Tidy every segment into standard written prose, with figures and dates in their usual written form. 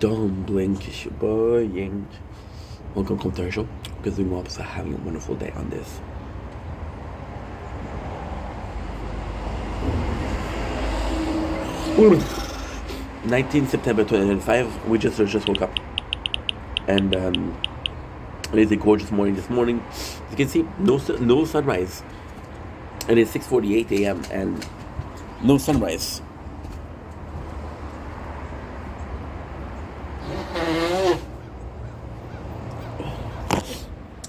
Don't blink, it's your boy Ying. Welcome to the show, because we hope you're having a wonderful day on this. Ooh. 19 September 2025, we just woke up. And it is a gorgeous morning this morning. As you can see, no sunrise. It is 6:48 a.m. and no sunrise.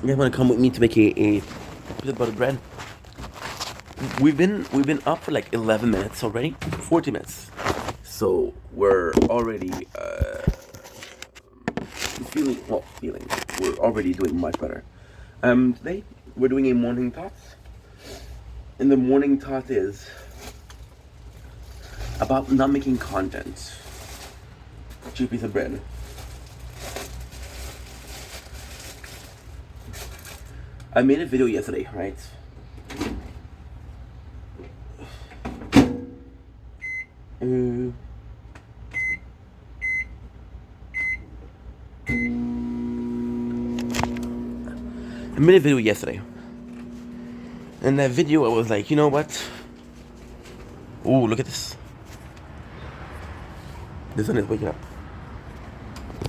You guys want to come with me to make a peanut butter bread? We've been up for like 11 minutes already, 40 minutes. So we're already we're already doing much better. Today we're doing a morning thoughts, and the morning thought is about not making content. Cheap piece of bread. I made a video yesterday, right? I made a video yesterday. In that video, I was like, you know what? Ooh, look at this. The sun is waking up.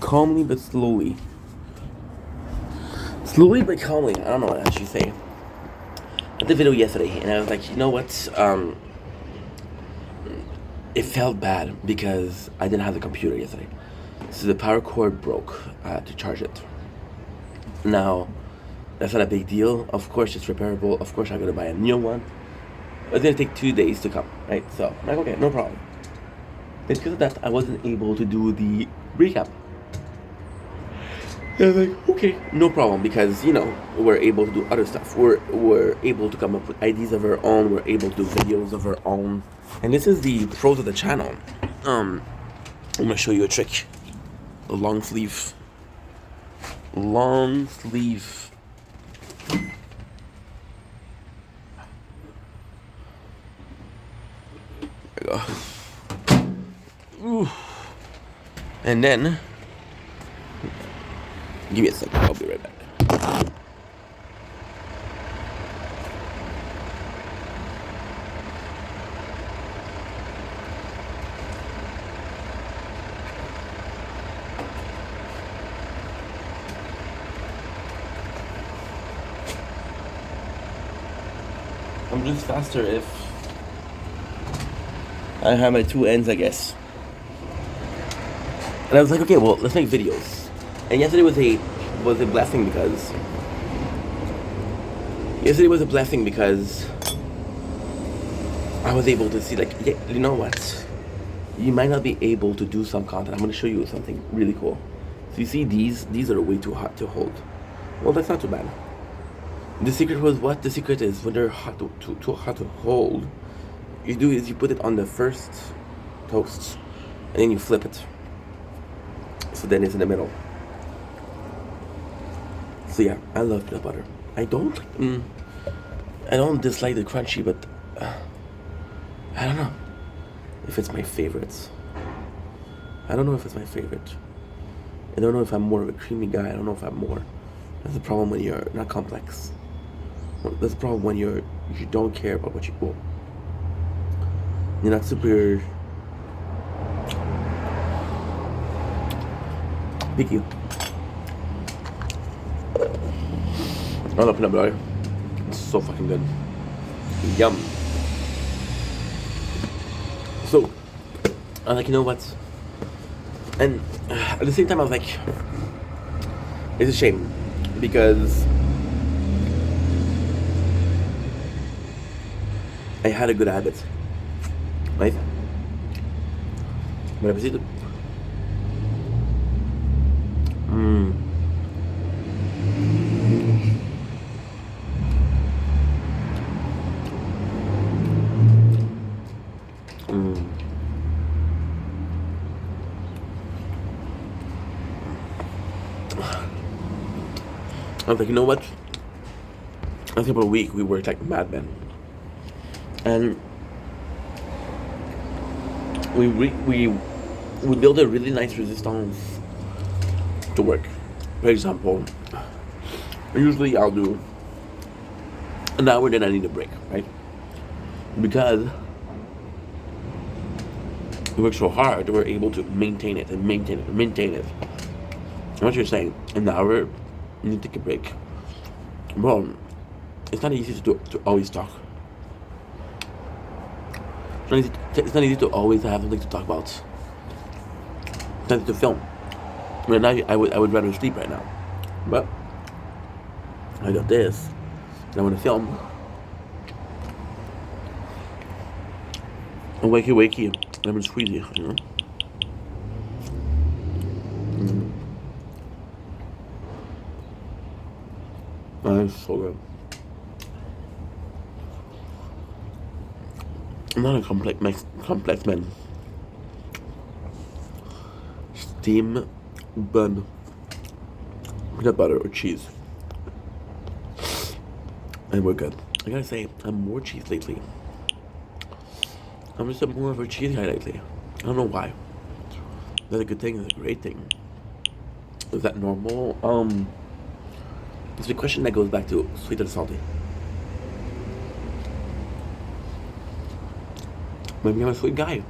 Calmly but slowly. Slowly but calmly. I don't know what I should say. I did the video yesterday, and I was like, you know what? It felt bad because I didn't have the computer yesterday. So the power cord broke. I had to charge it. Now, that's not a big deal. Of course, it's repairable. Of course, I'm going to buy a new one. It's going to take 2 days to come, right? So, I'm like, okay, no problem. Because of that, I wasn't able to do the recap. And I was like, okay, no problem, because, you know, we're able to do other stuff. We're able to come up with ideas of our own. We're able to do videos of our own. And this is the pros of the channel. I'm going to show you a trick. A long sleeve. Long sleeve. There we go. Ooh. And then, give me a second, I'll be right back. I'm just faster if I have my two ends, I guess. And I was like, okay, well, let's make videos. And yesterday was a blessing because I was able to see, like, yeah, you know what? You might not be able to do some content. I'm going to show you something really cool. So you see these are way too hot to hold. Well, that's not too bad. The secret was what? The secret is when they're too hot to hold, you put it on the first toast and then you flip it. So then it's in the middle. So yeah, I love peanut butter. I don't dislike the crunchy, but I don't know if it's my favorite. I don't know if it's my favorite. I don't know if I'm more of a creamy guy. I don't know if I'm more. That's the problem when you're not complex. That's the problem when you don't care about what you want. You're not super picky. I love peanut butter. It's so fucking good. Yum. So, I was like, you know what? And at the same time, I was like, it's a shame because I had a good habit, right? Bon appétit. I was like, you know what? I think about a week we worked like madmen, and we we build a really nice resistance to work. For example, usually I'll do an hour, then I need a break, right? Because we work so hard, we're able to maintain it and maintain it and maintain it. And what you're saying, an hour, you need to take a break. Well, it's not easy to always talk. It's not easy to always have something to talk about. It's not easy to film. Right now, I would rather sleep right now. But I got this, and I want to film. And wakey wakey, lemon squeezy, you know? That's so good. I'm not a complex man. Steam bun, peanut butter or cheese, and we're good. I gotta say, I'm more cheese lately. I'm just more of a cheese guy lately. I don't know why. That's a good thing. That's a great thing. Is that normal? It's a question that goes back to sweet and salty. Maybe I'm a sweet guy.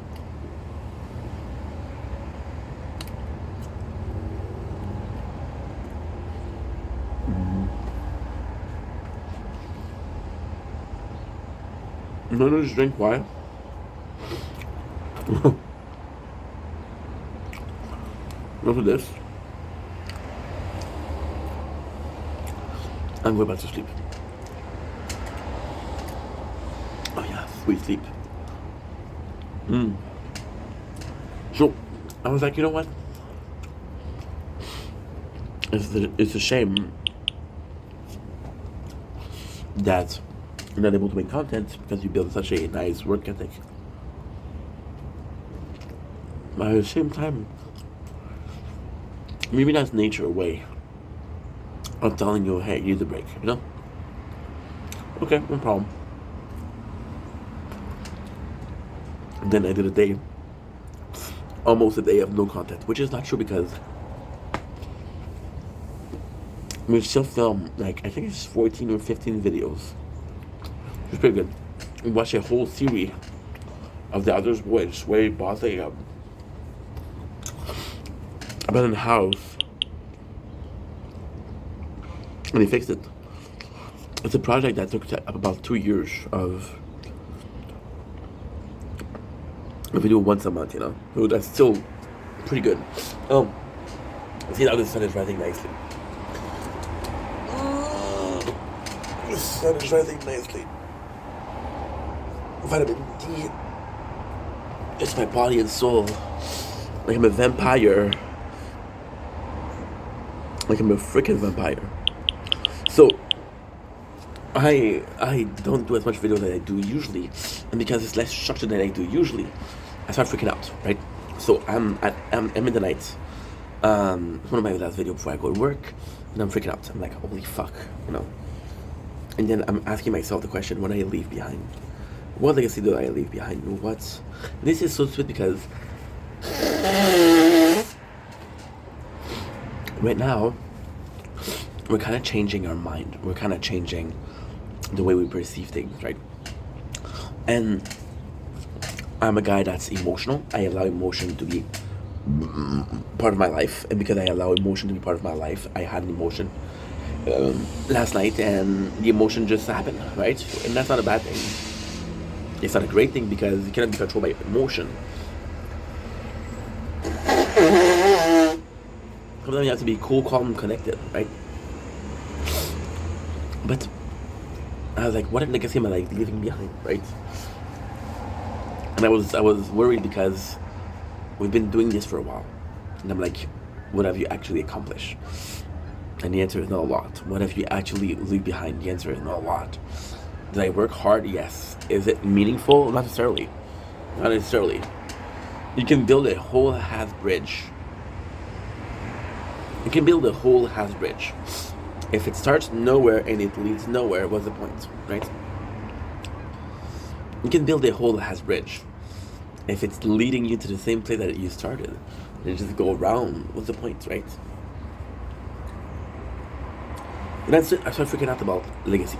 No, just drink wine. Look at this. I'm going back to sleep. Oh yeah, sweet sleep. So I was like, you know what? It's a shame that you're not able to make content because you build such a nice work ethic. But at the same time, maybe that's nature way of telling you, hey, you need a break, you know? Okay, no problem. And then I did a day, almost a day of no content, which is not true because we still film, like, I think it's 14 or 15 videos. It's pretty good. We watched a whole series of the Other's Voice where he bought a abandoned house and he fixed it. It's a project that took about 2 years of if we do it once a month, you know. So that's still pretty good. See, now the sun is rising nicely. The sun is rising nicely. Vitamin D. It's my body and soul. Like I'm a vampire. Like I'm a freaking vampire. So I don't do as much video as I do usually, and because it's less structured than I do usually, I start freaking out, right? So I'm in the night. It's one of my last videos before I go to work, and I'm freaking out. I'm like, holy fuck, you know. And then I'm asking myself the question: what do I leave behind? What legacy do I leave behind? What? This is so sweet because right now we're kind of changing our mind. We're kind of changing the way we perceive things, right? And I'm a guy that's emotional. I allow emotion to be part of my life, and because I allow emotion to be part of my life, I had an emotion last night, and the emotion just happened, right? And that's not a bad thing. It's not a great thing because you cannot be controlled by emotion. Sometimes you have to be cool, calm, and connected, right? But I was like, what legacy am I like leaving behind, right? And I was worried because we've been doing this for a while, and I'm like, what have you actually accomplished? And the answer is not a lot. What have you actually leave behind? The answer is not a lot. Did I work hard? Yes. Is it meaningful? Not necessarily. Not necessarily. You can build a whole half bridge. You can build a whole half bridge. If it starts nowhere and it leads nowhere, what's the point, right? You can build a whole half bridge. If it's leading you to the same place that you started, then just go around. What's the point, right? And that's it. I started freaking out about legacy.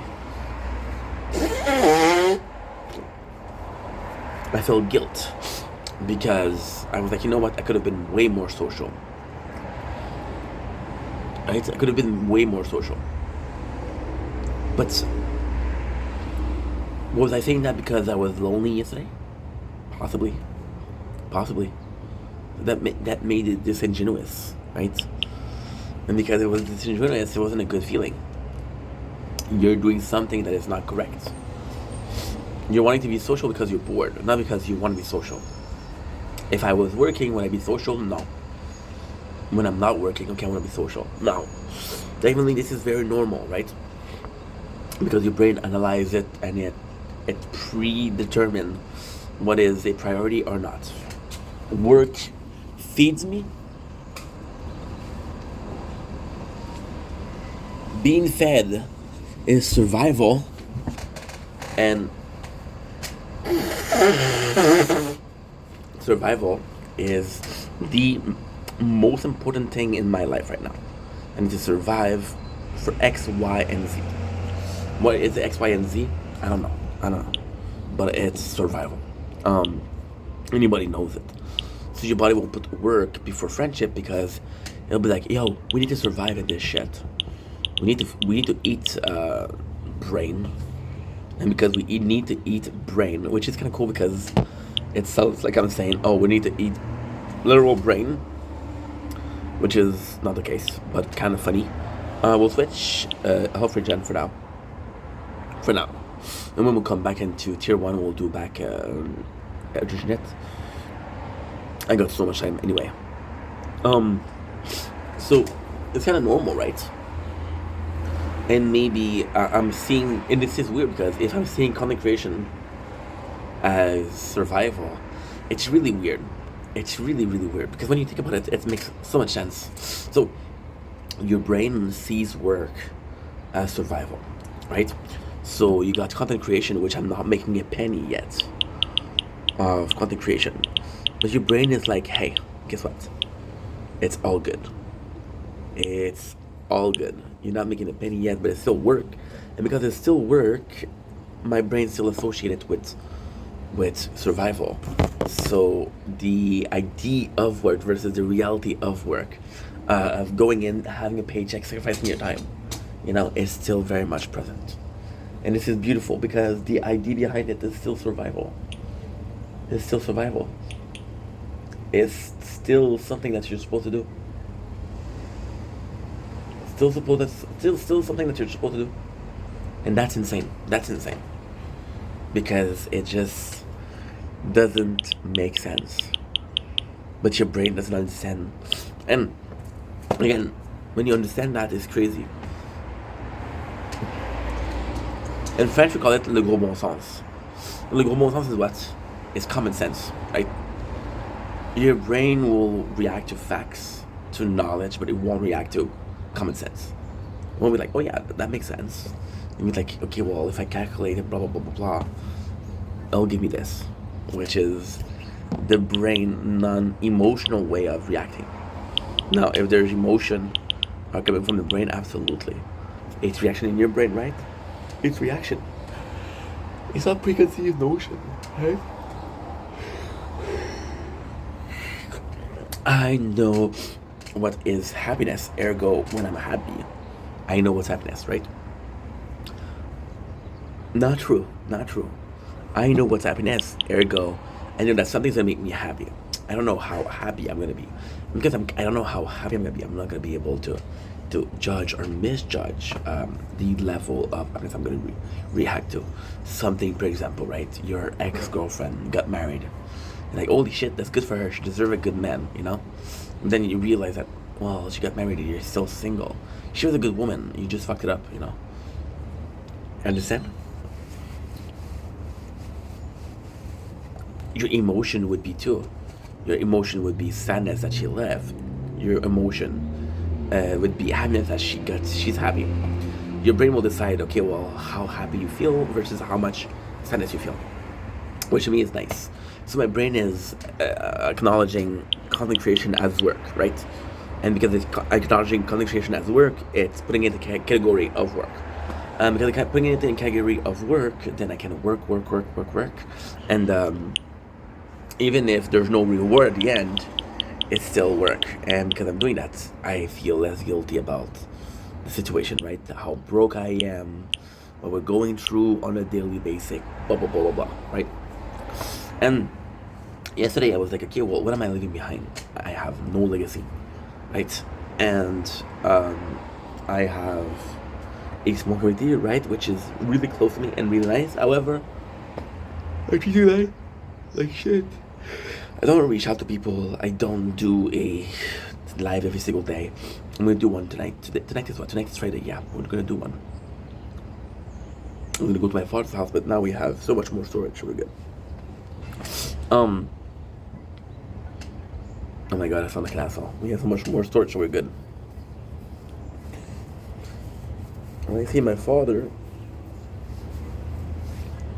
I felt guilt because I was like, you know what? I could have been way more social. Right? I could have been way more social. But was I saying that because I was lonely yesterday? Possibly. Possibly. That made it disingenuous, right? And because it was disingenuous, it wasn't a good feeling. You're doing something that is not correct. You're wanting to be social because you're bored, not because you want to be social. If I was working, would I be social? No. When I'm not working, okay, I want to be social. No. Definitely, this is very normal, right? Because your brain analyzes it and it predetermines what is a priority or not. Work feeds me. Being fed is survival, and survival is the most important thing in my life right now. I need to survive for X, Y, and Z. What is X, Y, and Z? I don't know. But it's survival. Anybody knows it. So your body will put work before friendship because it'll be like, yo, we need to survive in this shit. We need to eat brain, and because we need to eat brain, which is kind of cool because it sounds like I'm saying, oh, we need to eat literal brain, which is not the case, but kind of funny. We'll switch health regen for now. And when we come back into tier 1, we'll do back Adrigenet. I got so much time anyway. So it's kind of normal, right? And maybe I'm seeing, and this is weird because if I'm seeing content creation as survival, it's really weird. It's really, really weird because when you think about it, it makes so much sense. So your brain sees work as survival, right? So you got content creation, which I'm not making a penny yet of content creation. But your brain is like, hey, guess what? It's all good. It's all good. You're not making a penny yet, but it's still work. And because it's still work, my brain's still associated with survival. So the idea of work versus the reality of work, of going in, having a paycheck, sacrificing your time, is still very much present. And this is beautiful because the idea behind it is still survival. It's still survival. It's still something that you're supposed to do. Still something that you're supposed to do. And that's insane. Because it just doesn't make sense. But your brain doesn't understand. And again, when you understand that, it's crazy. In French, we call it le gros bon sens. Le gros bon sens is what? It's common sense, right? Your brain will react to facts, to knowledge, but it won't react to common sense. It won't be like, oh yeah, that makes sense. You'll be like, okay, well, if I calculate it, blah, blah, blah, blah, blah, it'll give me this, which is the brain non-emotional way of reacting. Now, if there's emotion coming from the brain, absolutely. It's reaction in your brain, right? It's reaction. It's not preconceived notion, right? I know what is happiness, ergo, when I'm happy, I know what's happiness, right? Not true. I know what's happiness, ergo, I know that something's gonna make me happy. I don't know how happy I'm gonna be. Because I don't know how happy I'm gonna be, I'm not gonna be able to judge or misjudge the level of happiness I'm gonna react to. Something, for example, right? Your ex-girlfriend got married. And like, holy shit, that's good for her. She deserves a good man, And then you realize that, well, she got married and you're still single. She was a good woman. You just fucked it up, Understand? Your emotion would be too. Your emotion would be sadness that she left. Your emotion would be happiness that she's happy. Your brain will decide, okay, well, how happy you feel versus how much sadness you feel. which to me is nice. So my brain is acknowledging content creation as work, right? And because it's acknowledging content creation as work, it's putting it in the category of work. Because I putting it in the category of work, then I can work, and even if there's no reward at the end, it's still work. And because I'm doing that, I feel less guilty about the situation, right? How broke I am, what we're going through on a daily basis, blah blah blah blah blah, right? And yesterday I was like, okay, well, what am I leaving behind? I have no legacy, right? And I have a small community, right, which is really close to me and really nice. However, I treat you like shit. I don't reach out to people. I don't do a live every single day. I'm gonna do one tonight. Tonight is what? Tonight is Friday. Yeah, we're gonna do one. I'm gonna go to my father's house, but now we have so much more storage, so we're good. Oh my god, I sound like an asshole. We have so much more storage, so we're good. When I see my father,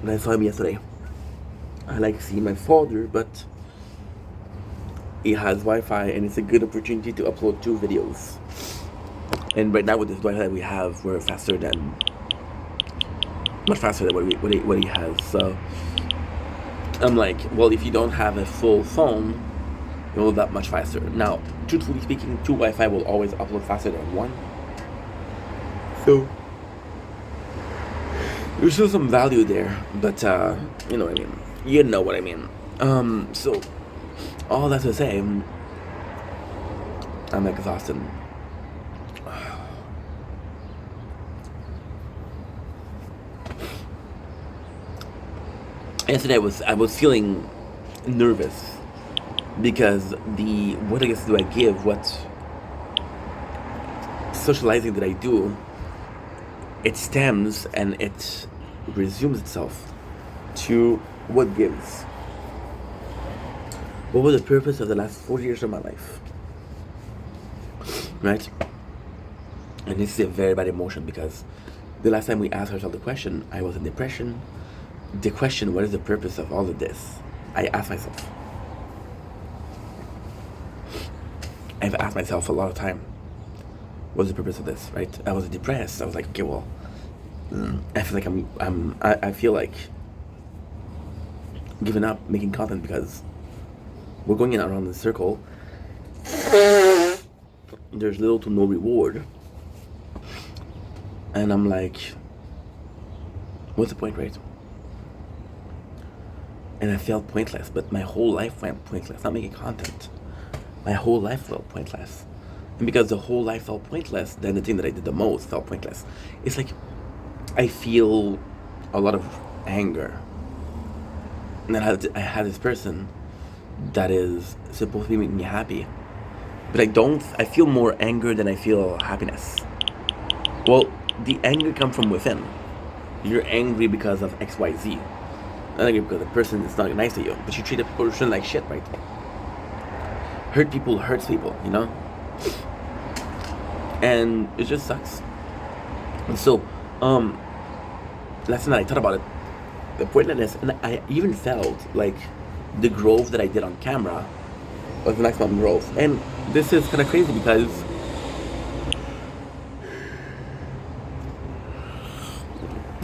and I saw him yesterday, I like seeing my father, but he has Wi-Fi, and it's a good opportunity to upload 2 videos. And right now with this Wi-Fi that we have, we're much faster than what he has. So I'm like, well, if you don't have a full phone, you'll that much faster. Now, truthfully speaking, 2 Wi-Fi will always upload faster than 1. So there's still some value there, but you know what I mean. You know what I mean. So all that to say, I'm exhausted. Yesterday I was feeling nervous because what I guess do I give, what socializing that I do, it stems and it resumes itself to what gives. What was the purpose of the last 40 years of my life? Right? And this is a very bad emotion because the last time we asked ourselves the question, I was in depression. The question, what is the purpose of all of this? I asked myself. I've asked myself a lot of time, what's the purpose of this, right? I was depressed. I was like, okay, well, I feel like I feel like giving up making content because we're going in around the circle. There's little to no reward. And I'm like, what's the point, right? And I felt pointless, but my whole life went pointless. Not making content. My whole life felt pointless. And because the whole life felt pointless, then the thing that I did the most felt pointless. It's like, I feel a lot of anger. And then I had this person that is supposed to be making me happy. But I feel more anger than I feel happiness. Well, the anger comes from within. You're angry because of XYZ. Not angry because the person is not nice to you, but you treat a person like shit, right? Hurt people hurts people, you know? And it just sucks. And so, last night I thought about it, the pointlessness, and I even felt like the growth that I did on camera was the maximum growth. And this is kind of crazy because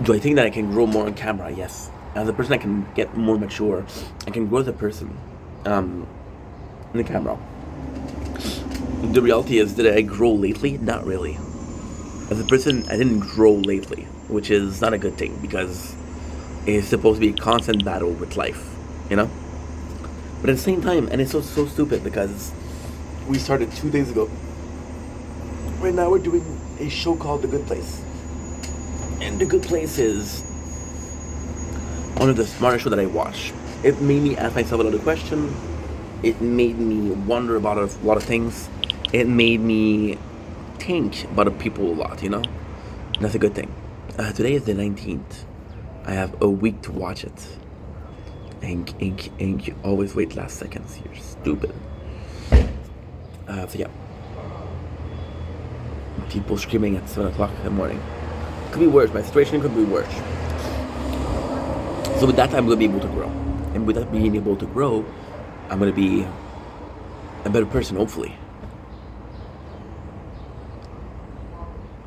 do I think that I can grow more on camera? Yes. As a person, I can get more mature. I can grow as a person in the camera. The reality is, did I grow lately? Not really. As a person, I didn't grow lately, which is not a good thing because it's supposed to be a constant battle with life, you know? But at the same time, and it's so stupid because we started 2 days ago. Right now we're doing a show called The Good Place. And The Good Place is one of the smartest shows that I watch. It made me ask myself a lot of questions. It made me wonder about a lot of things. It made me think about people a lot, you know? And that's a good thing. Today is the 19th. I have a week to watch it. Ink, you always wait last seconds. You're stupid. So yeah. People screaming at 7 o'clock in the morning. Could be worse. My situation could be worse. So with that, I'm going to be able to grow. And without being able to grow, I'm gonna be a better person, hopefully.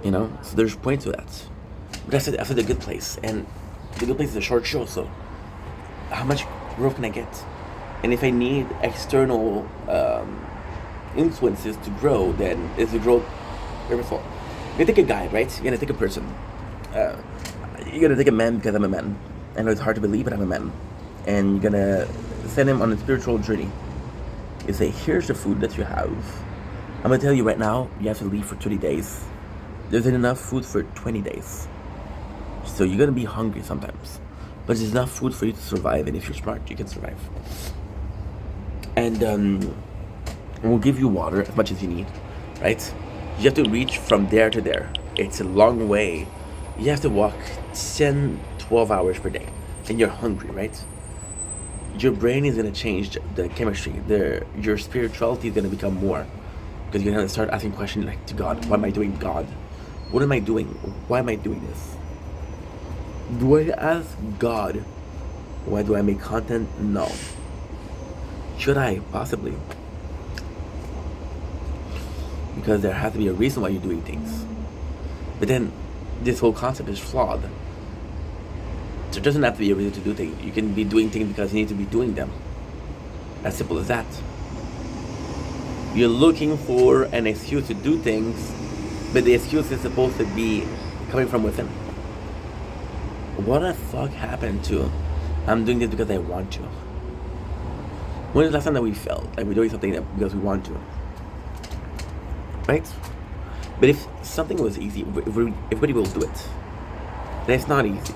You know, so there's a point to that. But I said the good place, and the good place is a short show. So, how much growth can I get? And if I need external influences to grow, then it's the growth purposeful. You're gonna take a guy, right? You're gonna take a person. You're gonna take a man because I'm a man. I know it's hard to believe, but I'm a man. And you're gonna send him on a spiritual journey. You say, here's the food that you have. I'm gonna tell you right now, you have to leave for 30 days. There's enough food for 20 days. So you're gonna be hungry sometimes. But there's enough food for you to survive, and if you're smart, you can survive. And we'll give you water as much as you need, right? You have to reach from there to there. It's a long way. You have to walk 10, 12 hours per day. And you're hungry, right? Your brain is gonna change the chemistry. Your spirituality is gonna become more. Because you're gonna start asking questions like to God, what am I doing, God? What am I doing? Why am I doing this? Do I ask God, why do I make content? No. Should I? Possibly. Because there has to be a reason why you're doing things. But then, this whole concept is flawed. There doesn't have to be a reason to do things. You can be doing things because you need to be doing them. As simple as that. You're looking for an excuse to do things, but the excuse is supposed to be coming from within. What the fuck happened to I'm doing this because I want to? When is the last time that we felt like we're doing something because we want to? Right? But if something was easy, everybody will do it. And it's not easy.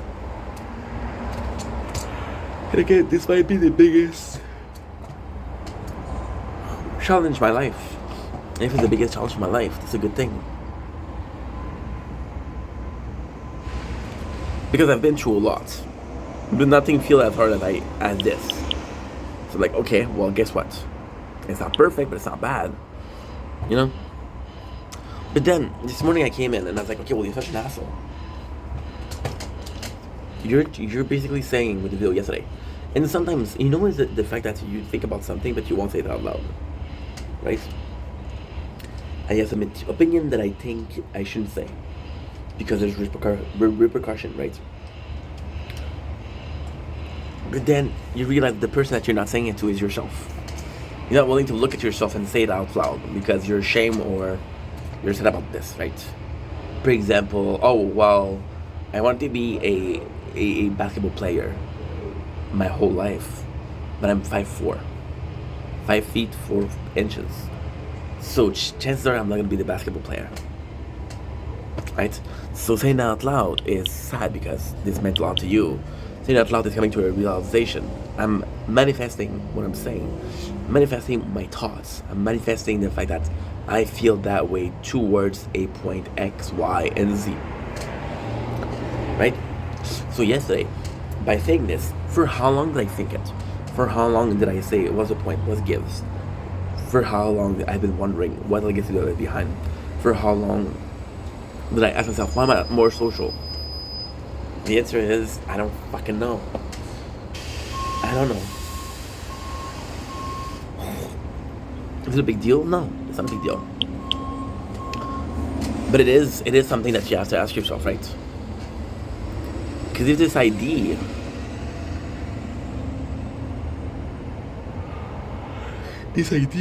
And again, this might be the biggest challenge of my life. And if it's the biggest challenge of my life, that's a good thing. Because I've been through a lot. But nothing feels as hard as this. So like, okay, well, guess what? It's not perfect, but it's not bad. You know? But then, this morning I came in and I was like, okay, well, you're such an asshole. You're basically saying with the video yesterday. And sometimes, you know, is the fact that you think about something, but you won't say it out loud. Right? I have some opinion that I think I shouldn't say. Because there's repercussion, right? But then you realize the person that you're not saying it to is yourself. You're not willing to look at yourself and say it out loud because you're ashamed or you're sad about this, right? For example, oh, well, I want to be a basketball player my whole life, but I'm 5'4", 5 feet 4 inches. So chances are I'm not gonna be the basketball player, right? So saying that out loud is sad because this meant a lot to you. Saying that out loud is coming to a realization. I'm manifesting what I'm saying. I'm manifesting my thoughts. I'm manifesting the fact that I feel that way towards a point X, Y, and Z. Right? So yesterday, by saying this, for how long did I think it? For how long did I say it? What's the point? What gives? For how long I've been wondering what I get to do behind? For how long did I ask myself, why am I not more social? The answer is, I don't fucking know. I don't know. Is it a big deal? No, it's not a big deal. But it is something that you have to ask yourself, right? Because if this idea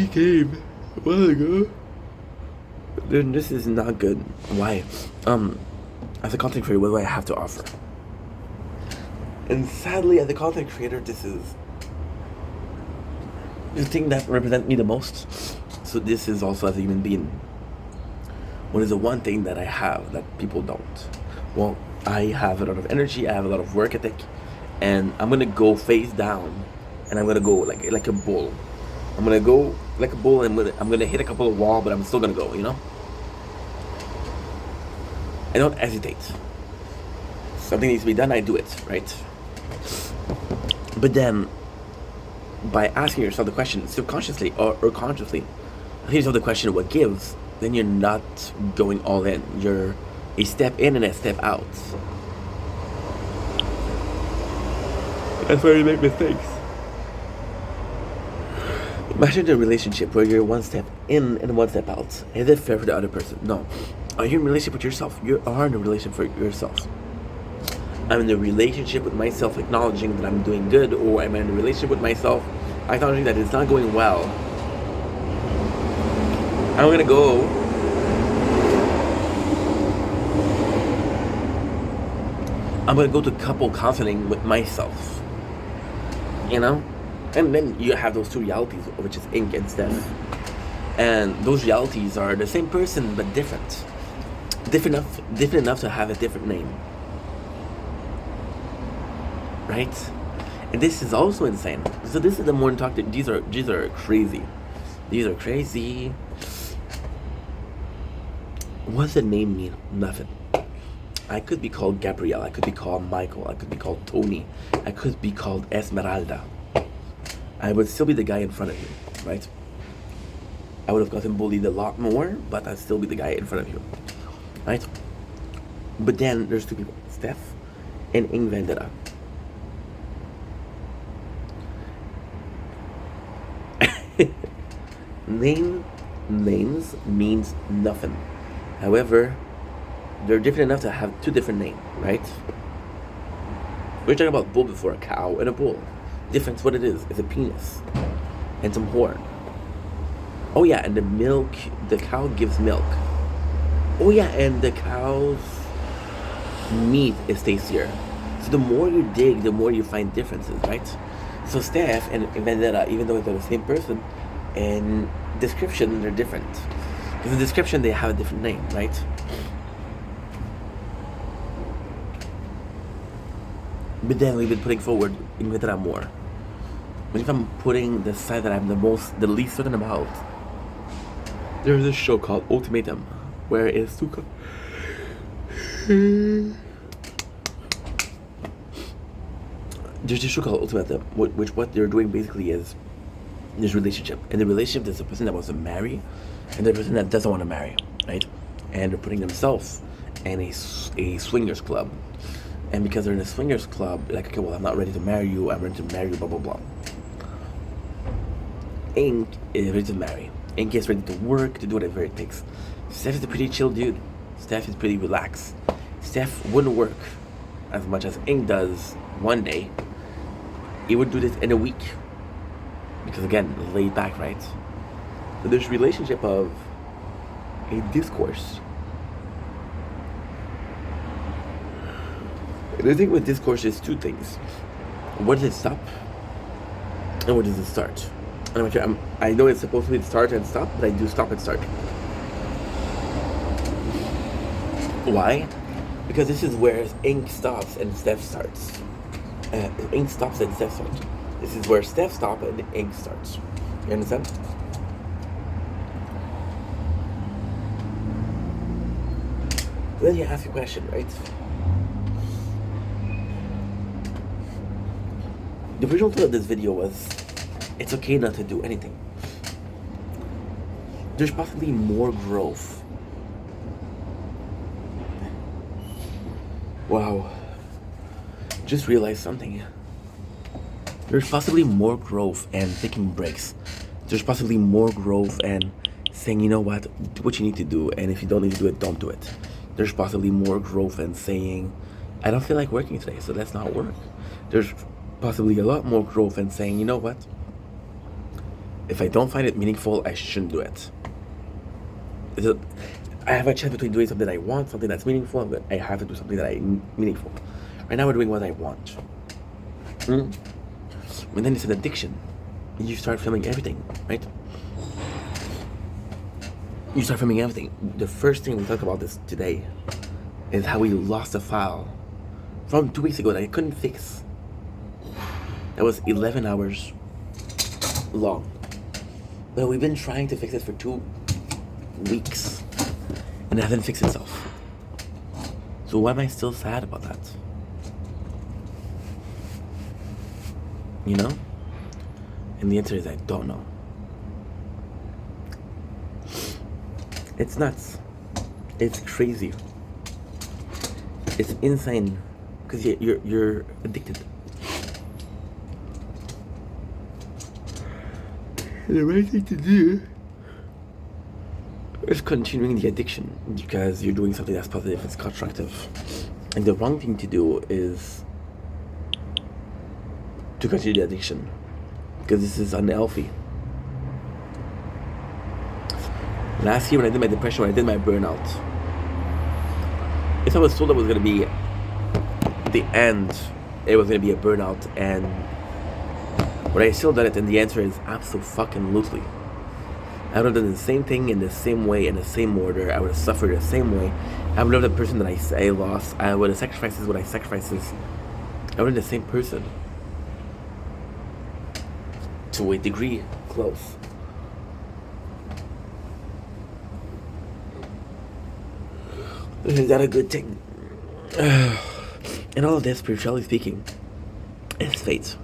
came a while ago, then this is not good. Why? As a content creator, what do I have to offer? And sadly, as a content creator, this is the thing that represents me the most. So this is also as a human being. What is the one thing that I have that people don't? Well, I have a lot of energy, I have a lot of work ethic, and I'm gonna go face down, and I'm gonna go like a bull. I'm gonna go like a bull, and I'm gonna hit a couple of walls, but I'm still gonna go, you know? I don't hesitate. Something needs to be done, I do it, right? But then, by asking yourself the question, subconsciously or consciously, asking yourself the question, what gives, then you're not going all in. You're a step in and a step out. That's where you make mistakes. Imagine a relationship where you're one step in and one step out. Is it fair for the other person? No. Are you in a relationship with yourself? You are in a relationship for yourself. I'm in a relationship with myself, acknowledging that I'm doing good, or I'm in a relationship with myself, acknowledging that it's not going well. I'm gonna go to couple counseling with myself. You know? And then you have those two realities, which is Ink and Steph. And those realities are the same person, but different. Different enough to have a different name. Right? And this is also insane. So this is the morning talk. These are crazy. These are crazy. What does the name mean? Nothing. I could be called Gabrielle. I could be called Michael. I could be called Tony. I could be called Esmeralda. I would still be the guy in front of you, right? I would have gotten bullied a lot more, but I'd still be the guy in front of you, right? But then there's two people, Steph and Ink Vendetta. Names means nothing. However, they're different enough to have two different names, right? We were talking about bull before, a cow and a bull. Difference, what it is a penis and some horn. Oh yeah, and the cow gives milk. Oh yeah, and the cow's meat is tastier. So the more you dig, the more you find differences, right? So Steph and Vendetta, even though they're the same person, in description they're different. Because in description they have a different name, right? But then we've been putting forward in Vendetta more. But if I'm putting the side that I'm the least certain about, there's a show called Ultimatum, where it's Suka. There's a show called Ultimatum, which what they're doing basically is this relationship. In the relationship, there's a person that wants to marry, and the person that doesn't want to marry, right? And they're putting themselves in a swingers club. And because they're in a swingers club, like, okay, well, I'm not ready to marry you, I'm ready to marry you, blah, blah, blah. Ink is ready to marry. Ink is ready to work, to do whatever it takes. Steph is a pretty chill dude. Steph is pretty relaxed. Steph wouldn't work as much as Ink does one day. He would do this in a week. Because again, laid back, right? So there's a relationship of a discourse. The thing with discourse is two things. Where does it stop? And where does it start? And I know it's supposed to be start and stop, but I do stop and start. Why? Because this is where Ink stops and Steph starts. Ink stops and Steph starts. This is where Steph stops and Ink starts. You understand? Then you ask a question, right? The original title of this video was, it's okay not to do anything. There's possibly more growth. Wow. Just realized something. There's possibly more growth and taking breaks. There's possibly more growth and saying, you know what, do what you need to do, and if you don't need to do it, don't do it. There's possibly more growth and saying, I don't feel like working today, so let's not work. There's possibly a lot more growth and saying, you know what, if I don't find it meaningful, I shouldn't do it. I have a choice between doing something I want, something that's meaningful, but I have to do something that I meaningful. Right now we're doing what I want. And then it's an addiction. You start filming everything, right? You start filming everything. The first thing we talk about this today is how we lost a file from 2 weeks ago that I couldn't fix. That was 11 hours long. But we've been trying to fix it for 2 weeks and it hasn't fixed itself. So why am I still sad about that? You know? And the answer is I don't know. It's nuts. It's crazy. It's insane because you're addicted. the right thing to do is continuing the addiction because you're doing something that's positive, it's constructive. And the wrong thing to do is to continue the addiction because this is unhealthy. Last year when I did my depression, when I did my burnout, if I was told that was going to be the end, it was going to be a burnout, and would I still done it? And the answer is absolutely. I would have done the same thing in the same way, in the same order. I would have suffered the same way. I would have the person that I lost. I would have sacrificed what I sacrificed. I would have the same person. To a degree, close. Is that a good thing? And all of this, spiritually speaking, is fate.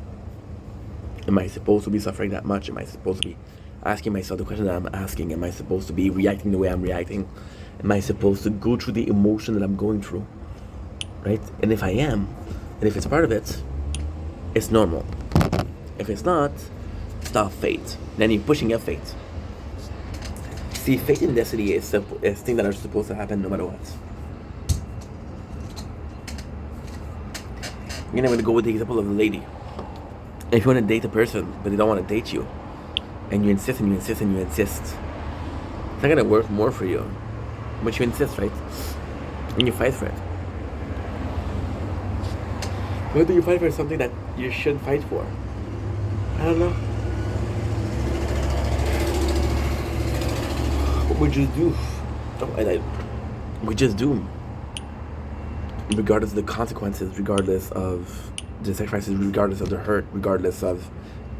Am I supposed to be suffering that much? Am I supposed to be asking myself the question that I'm asking? Am I supposed to be reacting the way I'm reacting? Am I supposed to go through the emotion that I'm going through? Right? And if I am, and if it's part of it, it's normal. If it's not fate. Then you're pushing your fate. See, fate and destiny is things that are supposed to happen no matter what. I'm going to go with the example of a lady. If you want to date a person, but they don't want to date you, and you insist and you insist and you insist, it's not going to work more for you. But you insist, right? And you fight for it. Whether you fight for something that you should fight for, I don't know. We just do. We just do. Regardless of the consequences, regardless of the sacrifices, regardless of the hurt, regardless of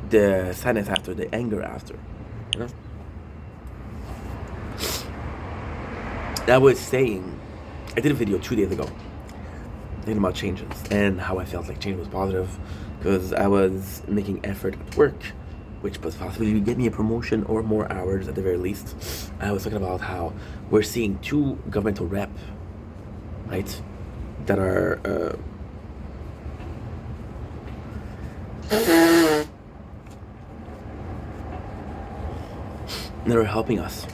the sadness after, the anger after. You know? I was saying, I did a video 2 days ago thinking about changes and how I felt like change was positive because I was making effort at work, which was possibly get me a promotion or more hours at the very least. I was talking about how we're seeing 2 governmental rep, right, that are helping us.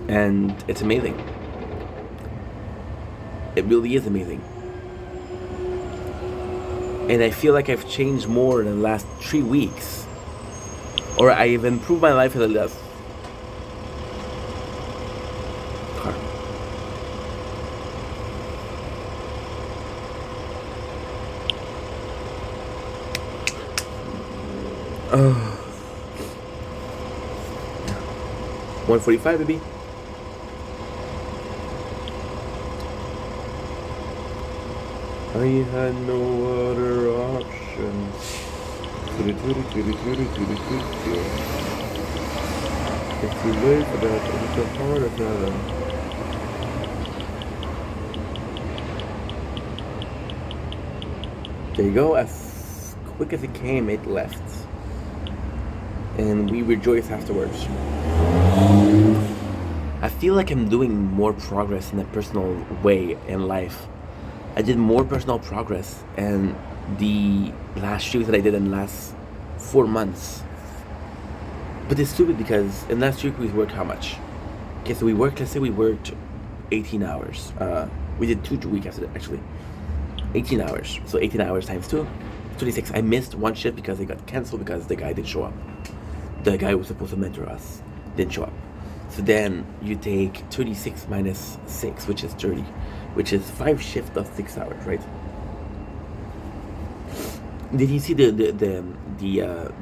And it's amazing. It really is amazing. And I feel like I've changed more in the last 3 weeks. Or I've improved my life in the last... Oh. 145, baby. I had no other option. It's too late for that. It's a heart attack. There you go. As quick as it came, it left. And we rejoice afterwards. I feel like I'm doing more progress in a personal way in life. I did more personal progress in the last shoot that I did in the last 4 months. But it's stupid because in last week we worked how much? Okay, so let's say we worked 18 hours. We did 2 weeks after that, actually. 18 hours. So 18 hours times 2, 26. I missed 1 shift because it got canceled because the guy didn't show up. The guy who was supposed to mentor us didn't show up. So then you take 36 minus 6, which is 30, which is 5 shifts of 6 hours, right? Did you see the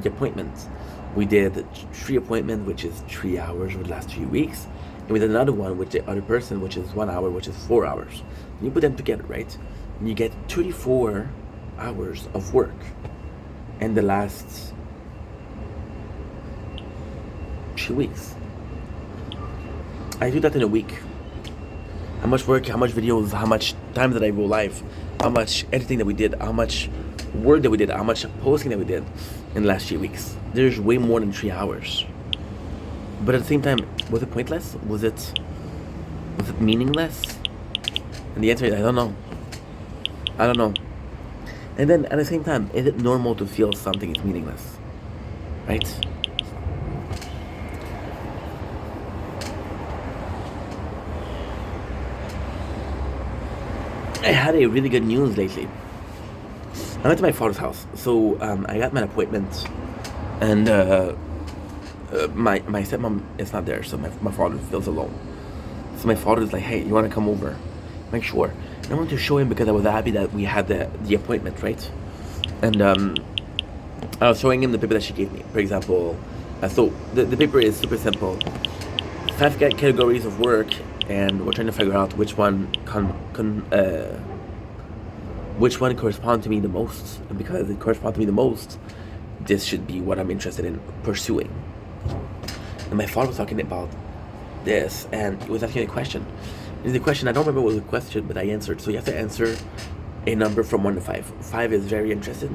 appointments? We did 3 appointments, which is 3 hours over the last 3 weeks, and we did another one with the other person, which is 1 hour, which is 4 hours. And you put them together, right? And you get 34 hours of work in the last 3 weeks. I do that in a week. How much work, how much videos, how much time that I go live, how much editing that we did, how much work that we did, how much posting that we did in the last 3 weeks. There's way more than 3 hours. But at the same time, was it pointless? Was it meaningless? And the answer is I don't know. And then at the same time, is it normal to feel something is meaningless? Right? I had a really good news lately. I went to my father's house, so I got my appointment, and my stepmom is not there, so my father feels alone. So my father's like, "Hey, you want to come over?" I'm like, "Sure." And I wanted to show him because I was happy that we had the appointment, right? And I was showing him the paper that she gave me. For example, so the paper is super simple. 5 categories of work, and we're trying to figure out which one corresponds to me the most. And because it corresponds to me the most, this should be what I'm interested in pursuing. And my father was talking about this, and he was asking a question. And the question, I don't remember what was the question, but I answered. So you have to answer a number from 1 to 5. 5 is very interested.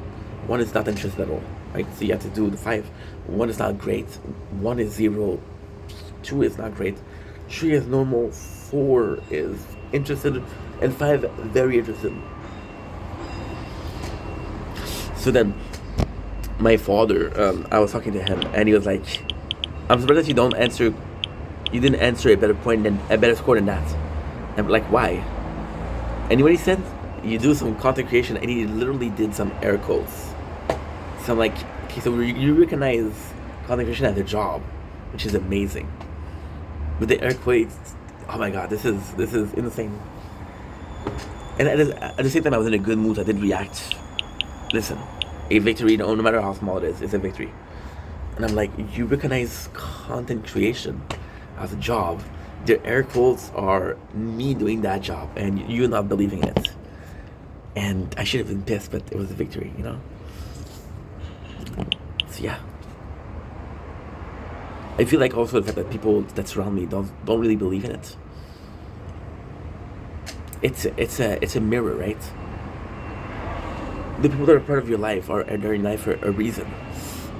1 is not interested at all. Right? So you have to do the 5. 1 is not great. 1 is 0. 2 is not great. 3 is normal. 4 is interested. And 5 very interested. So then, my father, I was talking to him, and he was like, "I'm surprised that you didn't answer a better score than that." And I'm like, "Why?" And what he said, you do some content creation, and he literally did some air quotes. So I'm like, okay, so you recognize content creation as a job, which is amazing. With the air quotes, oh my god, this is insane. And at the same time, I was in a good mood. I did react. Listen, a victory, no matter how small it is a victory. And I'm like, you recognize content creation as a job. The air quotes are me doing that job, and you not believing it. And I should have been pissed, but it was a victory, you know? So yeah. I feel like also the fact that people that surround me don't really believe in it. It's a mirror, right? The people that are part of your life are in your life for a reason.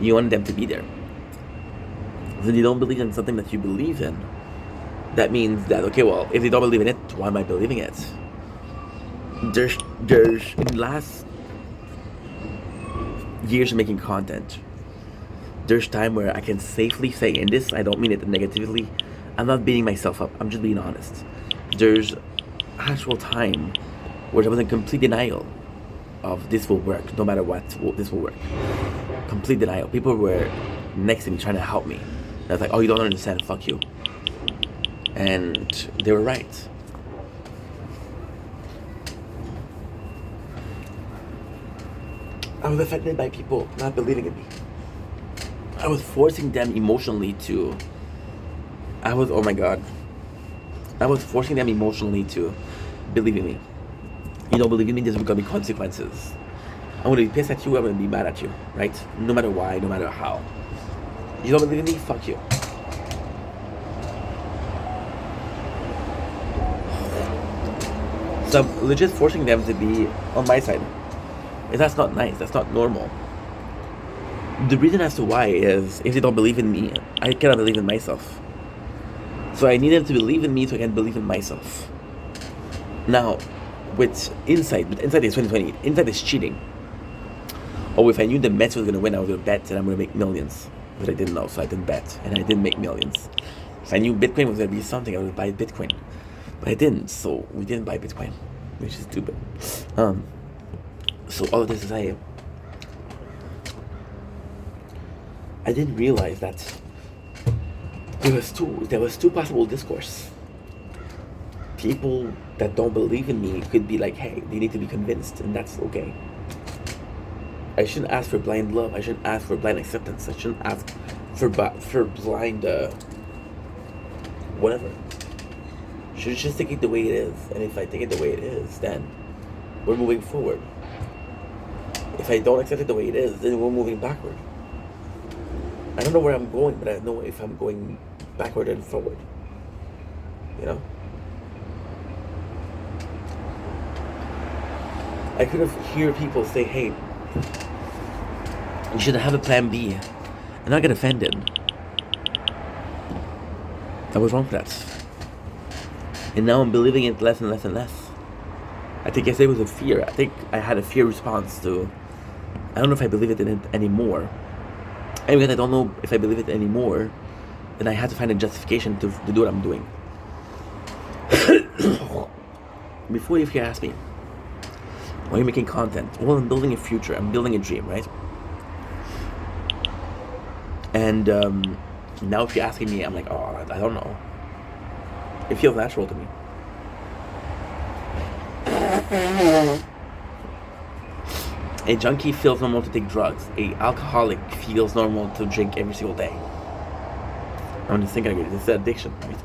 You want them to be there. If they don't believe in something that you believe in, that means that, okay, well, if they don't believe in it, why am I believing it? There's in the last years of making content, there's time where I can safely say, and this I don't mean it negatively, I'm not beating myself up, I'm just being honest. There's actual time where I was in complete denial of this will work, no matter what, this will work. Complete denial. People were next to me trying to help me. I was like, "Oh, you don't understand, fuck you." And they were right. I was affected by people not believing in me. I was forcing them emotionally to, oh my god. I was forcing them emotionally to believe in me. You don't believe in me, there's gonna be consequences. I'm gonna be pissed at you, I'm gonna be mad at you, right? No matter why, no matter how. You don't believe in me, fuck you. So I'm legit forcing them to be on my side. And that's not nice, that's not normal. The reason as to why is, if they don't believe in me, I cannot believe in myself. So I need them to believe in me so I can believe in myself. Now, with insight is 2020. Insight is cheating. Oh, if I knew the Mets was gonna win, I was gonna bet and I'm gonna make millions. But I didn't know, so I didn't bet, and I didn't make millions. If I knew Bitcoin was gonna be something, I would buy Bitcoin. But I didn't, so we didn't buy Bitcoin, which is stupid. So all of this is I didn't realize that there was two possible discourse. People that don't believe in me could be like, hey, they need to be convinced, and that's okay. I shouldn't ask for blind love. I shouldn't ask for blind acceptance. I shouldn't ask for blind whatever. Should just take it the way it is, and if I take it the way it is, then we're moving forward. If I don't accept it the way it is, then we're moving backward. I don't know where I'm going, but I know if I'm going backward and forward. You know? I could have hear people say, hey, you should have a plan B, and not get offended. I was wrong for that. And now I'm believing it less and less and less. I think yesterday was a fear. I think I had a fear response to. I don't know if I believe it in it anymore. And because I don't know if I believe it anymore, then I had to find a justification to do what I'm doing. Before, if you ask me, why are you making content? Well, I'm building a future. I'm building a dream, right? And now if you're asking me, I'm like, oh, I don't know. It feels natural to me. A junkie feels normal to take drugs. A alcoholic feels normal to drink every single day. I'm just thinking of it. It's an addiction, right?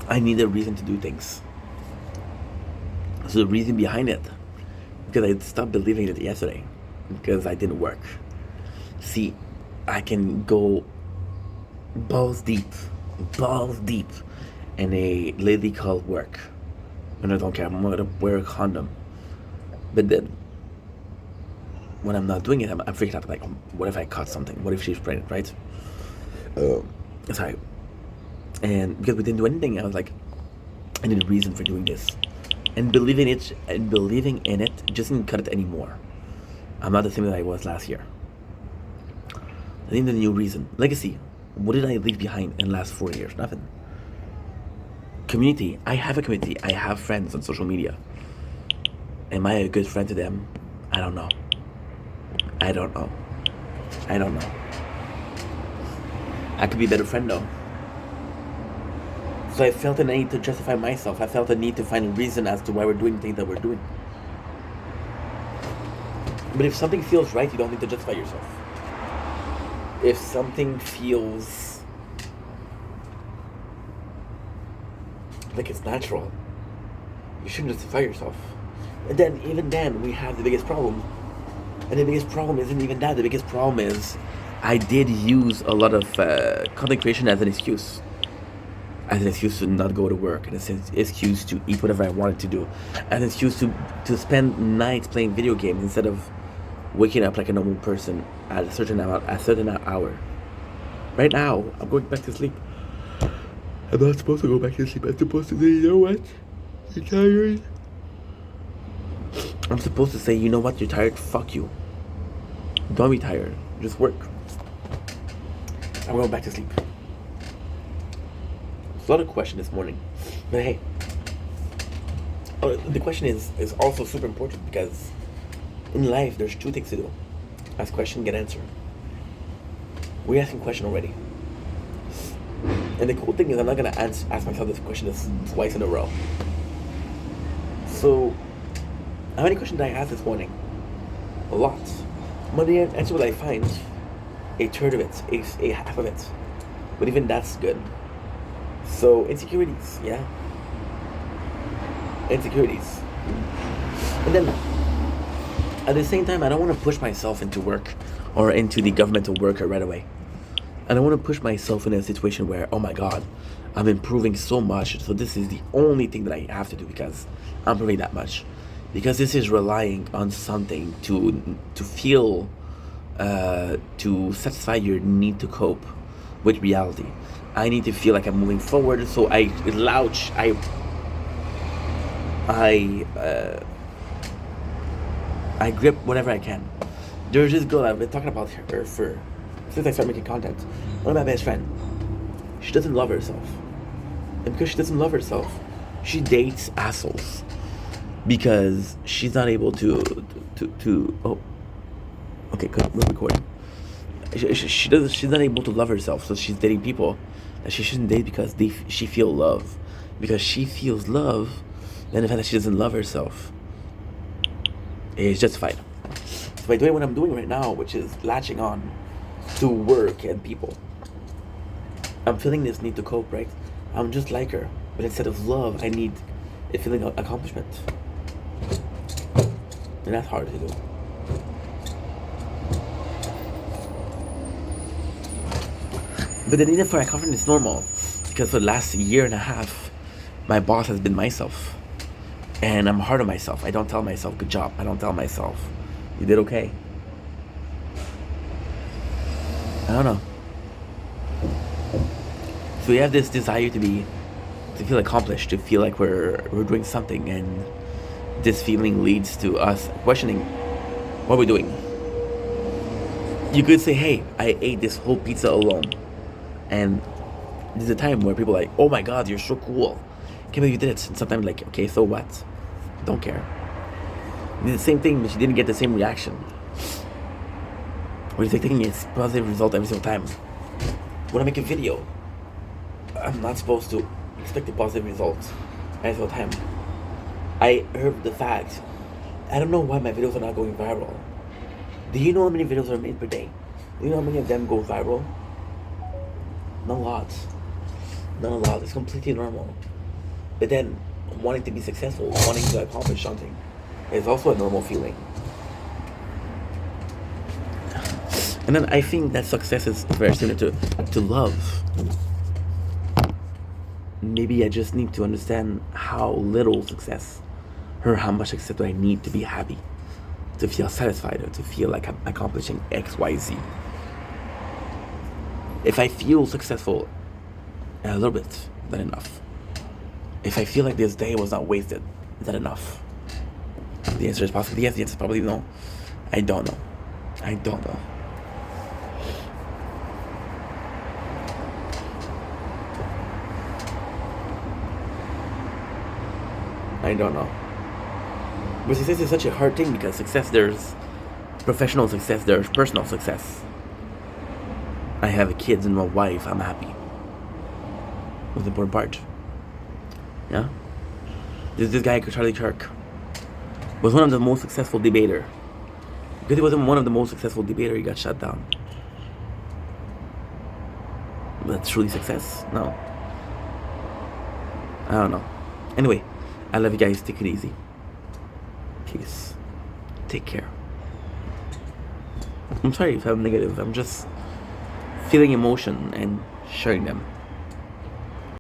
I need a reason to do things. So the reason behind it, because I stopped believing it yesterday, because I didn't work. See, I can go balls deep in a lady called work, and I don't care. I'm gonna wear a condom, but then when I'm not doing it, I'm freaking out. Like, what if I caught something? What if she's pregnant? Right? Sorry. And because we didn't do anything, I was like, I need a reason for doing this, and believing in it just didn't cut it anymore. I'm not the same that I was last year. I need a new reason. Legacy. What did I leave behind in the last 4 years? Nothing. Community. I have a community. I have friends on social media. Am I a good friend to them? I don't know. I could be a better friend though. So I felt a need to justify myself. I felt a need to find a reason as to why we're doing things that we're doing. But if something feels right, you don't need to justify yourself. If something feels like it's natural, you shouldn't justify yourself. And then, even then, we have the biggest problem. And the biggest problem isn't even that. The biggest problem is I did use a lot of content creation as an excuse. As an excuse to not go to work, as an excuse to eat whatever I wanted to do, as an excuse to spend nights playing video games instead of waking up like a normal person at a certain hour. Right now, I'm going back to sleep. I'm not supposed to go back to sleep. I'm supposed to say, you know what? You're tired. I'm supposed to say, you know what? You're tired. Fuck you. Don't be tired. Just work. I'm going back to sleep. It's a lot of question this morning, but hey, the question is also super important because in life there's two things to do: ask question, get answer. We're asking question already, and the cool thing is I'm not gonna ask myself this question twice in a row. So, how many questions did I ask this morning? A lot. But the answer what I find, a third of it, a half of it, but even that's good. So, insecurities, yeah. Insecurities. And then, at the same time, I don't want to push myself into work or into the governmental worker right away. I don't want to push myself in a situation where, oh my God, I'm improving so much, so this is the only thing that I have to do because I'm improving that much. Because this is relying on something to feel, to satisfy your need to cope with reality. I need to feel like I'm moving forward, so I grip whatever I can. There's this girl I've been talking about her for since I started making content. One of my best friends. She doesn't love herself, and because she doesn't love herself, she dates assholes because she's not able to. Oh, okay, good. We're recording. She's not able to love herself, so she's dating people that she shouldn't date because she feels love. Because she feels love, then the fact that she doesn't love herself is justified. So by doing what I'm doing right now, which is latching on to work and people, I'm feeling this need to cope, right? I'm just like her, but instead of love, I need a feeling of accomplishment. And that's hard to do. But the need for accomplishment is normal because for the last year and a half, my boss has been myself. And I'm hard on myself. I don't tell myself, good job. I don't tell myself, you did okay. I don't know. So we have this desire to feel accomplished, to feel like we're doing something, and this feeling leads to us questioning what we're doing. You could say, hey, I ate this whole pizza alone. And there's a time where people are like, oh my god, you're so cool. Can't believe you did it. And sometimes like, okay, so what? Don't care. You did the same thing, but she didn't get the same reaction. Or you're taking a positive result every single time. When I make a video, I'm not supposed to expect a positive result every single time. I heard the fact, I don't know why my videos are not going viral. Do you know how many videos are made per day? Do you know how many of them go viral? Not a lot. Not a lot. It's completely normal. But then, wanting to be successful, wanting to accomplish something, is also a normal feeling. And then I think that success is very similar to love. Maybe I just need to understand how little success, or how much success do I need to be happy, to feel satisfied, or to feel like I'm accomplishing X, Y, Z. If I feel successful a little bit, then enough. If I feel like this day was not wasted, is that enough? The answer is possibly yes. The answer is probably no. I don't know. I don't know. I don't know. But success is such a hard thing because success, there's professional success, there's personal success. I have kids and a wife, I'm happy. That's the important part. Yeah? This guy, Charlie Kirk, was one of the most successful debater. Because he wasn't one of the most successful debater, he got shut down. That's truly success? No. I don't know. Anyway, I love you guys. Take it easy. Peace. Take care. I'm sorry if I'm negative. I'm just feeling emotion and sharing them.